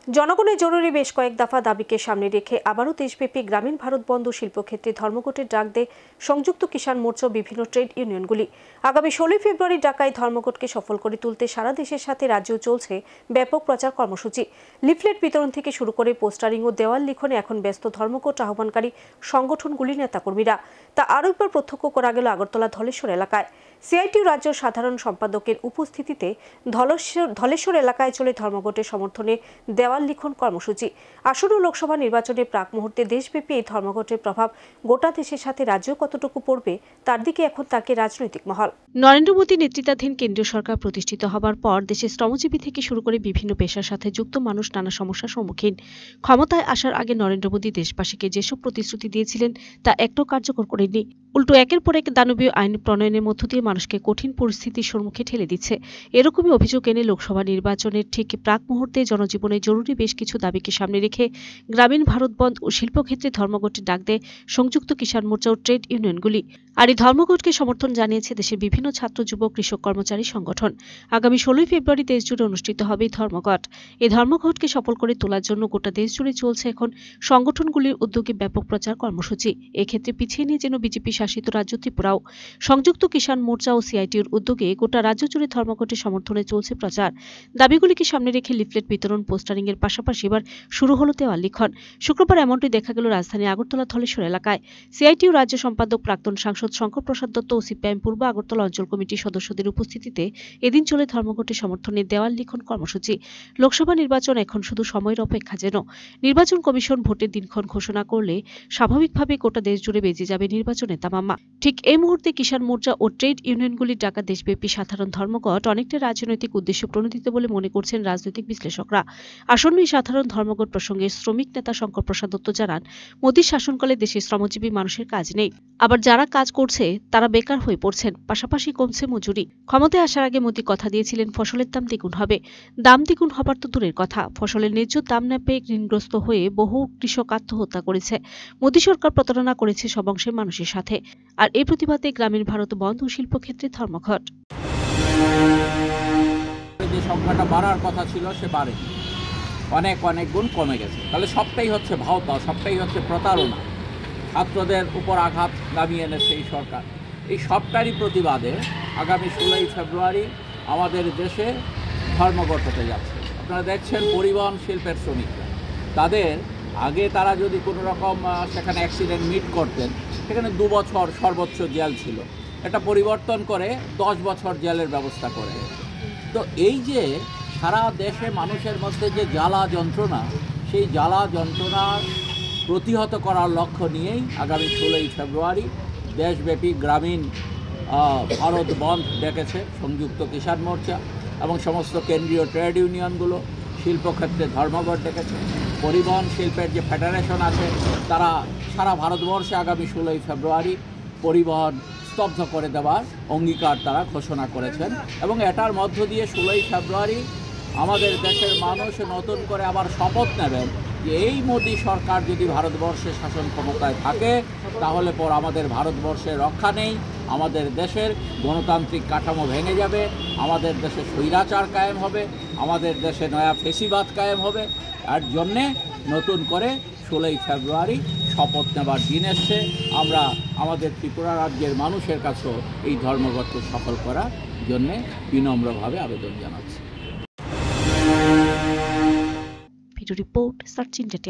জনগণের জরুরি বেশ কয়েক দফা দাবিকে সামনে রেখে আবারও দেশব্যাপী গ্রামীণ ভারত বন্ধ শিল্পক্ষেত্রে ধর্মঘটের ডাক দেয় সংযুক্ত কিষাণ মোর্চা বিভিন্ন ট্রেড ইউনিয়নগুলি। আগামী 16 ফেব্রুয়ারি ঢাকায় ধর্মঘটকে সফল করে তুলতে সারা দেশের সাথে রাজ্যেও চলছে ব্যাপক প্রচার কর্মসূচি। লিফলেট বিতরণ থেকে শুরু করে পোস্টারিং ও দেওয়াল লিখনে এখন ব্যস্ত ধর্মঘট আহ্বানকারী সংগঠনগুলির নেতাকর্মীরা। তা আরও একবার প্রত্যক্ষ করা গেল আগরতলা ধলেশ্বর এলাকায়। সিআইটিউ রাজ্য সাধারণ সম্পাদকের উপস্থিতিতে ধলেশ্বর এলাকায় চলে ধর্মঘটের সমর্থনে দেওয়াল লিখন কর্মসূচি। আসন্ন লোকসভা নির্বাচনের প্রাক মুহূর্তে দেশব্যাপী এই ধর্মঘটের প্রভাব গোটা দেশের সাথে রাজ্যেও কতটুকু পড়বে তার দিকে এখন তাকে রাজনৈতিক মহল। নরেন্দ্র মোদী নেতৃত্বাধীন কেন্দ্রীয় সরকার প্রতিষ্ঠিত হবার পর দেশের শ্রমজীবী থেকে শুরু করে বিভিন্ন পেশার সাথে যুক্ত মানুষ নানা সমস্যার সম্মুখীন। ক্ষমতায় আসার আগে নরেন্দ্র মোদী দেশবাসীকে যেসব প্রতিশ্রুতি দিয়েছিলেন তা একটাও কার্যকর করেননি। উল্টো একের পর এক দানবীয় আইন প্রণয়নের মধ্য দিয়ে মানুষকে কঠিন পরিস্থিতির সম্মুখে ঠেলে দিচ্ছে। এরকমই অভিযোগ এনে লোকসভা নির্বাচনের ঠিক প্রাক মুহূর্তে জনজীবনে জরুরি বেশ কিছু দাবিকে সামনে রেখে গ্রামীণ ভারত বন্ধ ও শিল্পক্ষেত্রে ধর্মঘটের ডাক দেয় সংযুক্ত কিষাণ মোর্চা ও ট্রেড ইউনিয়নগুলি। আর এই ধর্মঘটকে সমর্থন জানিয়েছে দেশের বিভিন্ন ছাত্র, যুব, কৃষক, কর্মচারী সংগঠন। আগামী 16 ফেব্রুয়ারি দেশজুড়ে অনুষ্ঠিত হবে এই ধর্মঘট। এই ধর্মঘটকে সফল করে তোলার জন্য গোটা দেশজুড়ে চলছে এখন সংগঠনগুলির উদ্যোগে ব্যাপক প্রচার কর্মসূচি। এক্ষেত্রে পিছিয়ে নিয়ে যেন বিজেপি শাসিত রাজ্য ত্রিপুরাও। সংযুক্ত কিষাণ মোর্চা ও সিআইটিউর উদ্যোগে গোটা রাজ্য জুড়ে ধর্মঘটের সমর্থনে চলছে প্রচার। দাবিগুলিকে সামনে রেখে লিফলেট বিতরণ, পোস্টারিং এর পাশাপাশি এবার শুরু হলো দেওয়াল লিখন। শুক্রবার এমনটি দেখা গেল রাজধানী আগরতলা ধলেশ্বর এলাকায়। সিআইটিউ রাজ্য সম্পাদক প্রাক্তন সাংসদ শঙ্কর প্রসাদ দত্ত ও সিপিআইএম পূর্ব আগরতলা অঞ্চল কমিটির সদস্যদের উপস্থিতিতে এদিন চলে ধর্মঘটের সমর্থনে দেওয়াল লিখন কর্মসূচি। লোকসভা নির্বাচন এখন শুধু সময়ের অপেক্ষা যেন। নির্বাচন কমিশন ভোটের দিনক্ষণ ঘোষণা করলে স্বাভাবিকভাবে গোটা দেশ জুড়ে বেজে যাবে নির্বাচনের তামাম্মা। ঠিক এই মুহূর্তে কিষাণ মোর্চা ও ট্রেড ইউনিয়নগুলির ডাকা দেশব্যাপী সাধারণ ধর্মঘট অনেকটা রাজনৈতিক উদ্দেশ্য প্রণোদিত বলে মনে করছেন রাজনৈতিক বিশ্লেষকরা। আসন্ন এই সাধারণ ধর্মঘট প্রসঙ্গে শ্রমিক নেতা শঙ্কর প্রসাদ দত্ত জানান, মোদীর শাসনকালে দেশে শ্রমজীবী মানুষের কাজ নেই। আবার যারা কাজ করছে তারা বেকার হয়ে পড়ছেন, পাশাপাশি কমছে মজুরি। ক্ষমতায় আসার আগে মোদী কথা দিয়েছিলেন ফসলের দাম দ্বিগুণ হবে। দাম দ্বিগুণ হবার তো দূরের কথা, ফসলের ন্যায্য দাম না পেয়ে ঋণগ্রস্ত হয়ে বহু কৃষক আত্মহত্যা করেছে। মোদী সরকার প্রতারণা করেছে সব অংশের মানুষের সাথে। আর এই প্রতিবাদে গ্রামীণ ভারত বন্ধ ও শিল্পক্ষেত্রে ধর্মঘট। যে সংখ্যাটা বাড়ার কথা ছিল সে বাড়েনি, অনেক গুণ কমে গেছে। তাহলে সবটাই হচ্ছে ভাওতা, সবটাই হচ্ছে প্রতারণা। ছাত্রদের উপর আঘাত নামিয়ে এনেছে এই সরকার। এই সবটারই প্রতিবাদে আগামী 16 ফেব্রুয়ারি আমাদের দেশে ধর্মঘট হতে যাচ্ছে। আপনারা দেখছেন পরিবহন শিল্পের শ্রমিকরা, তাদের আগে তারা যদি কোনো রকম সেখানে অ্যাক্সিডেন্ট মিট করতেন, সেখানে 2 বছর সর্বোচ্চ জেল ছিল। এটা পরিবর্তন করে 10 বছর জেলের ব্যবস্থা করে। তো এই যে সারা দেশে মানুষের মধ্যে যে জ্বালা যন্ত্রণা, সেই জ্বালা যন্ত্রণার প্রতিহত করার লক্ষ্য নিয়েই আগামী 16 ফেব্রুয়ারি দেশব্যাপী গ্রামীণ ভারত বন্ধ ডেকেছে সংযুক্ত কিষাণ মোর্চা এবং সমস্ত কেন্দ্রীয় ট্রেড ইউনিয়নগুলো। শিল্পক্ষেত্রে ধর্মঘট ডেকেছে। পরিবহন শিল্পের যে ফেডারেশন আছে তারা সারা ভারতবর্ষে আগামী 16 ফেব্রুয়ারি পরিবহন স্তব্ধ করে দেওয়ার অঙ্গীকার তারা ঘোষণা করেছেন। এবং এটার মধ্য দিয়ে 16 ফেব্রুয়ারি আমাদের দেশের মানুষ নতুন করে আবার শপথ নেবেন যে এই মোদী সরকার যদি ভারতবর্ষে শাসন ক্ষমতায় থাকে তাহলে পর আমাদের ভারতবর্ষের রক্ষা নেই, আমাদের দেশের গণতান্ত্রিক কাঠামো ভেঙে যাবে, আমাদের দেশে স্বৈরাচার কায়েম হবে, আমাদের দেশে নয়া ফেসিবাদ কায়েম হবে। তার জন্যে নতুন করে 16 ফেব্রুয়ারি শপথ নেবার দিন এসছে। আমরা আমাদের ত্রিপুরা রাজ্যের মানুষের কাছেও এই ধর্মঘটকে সফল করার জন্যে বিনম্রভাবে আবেদন জানাচ্ছি। Video report search India.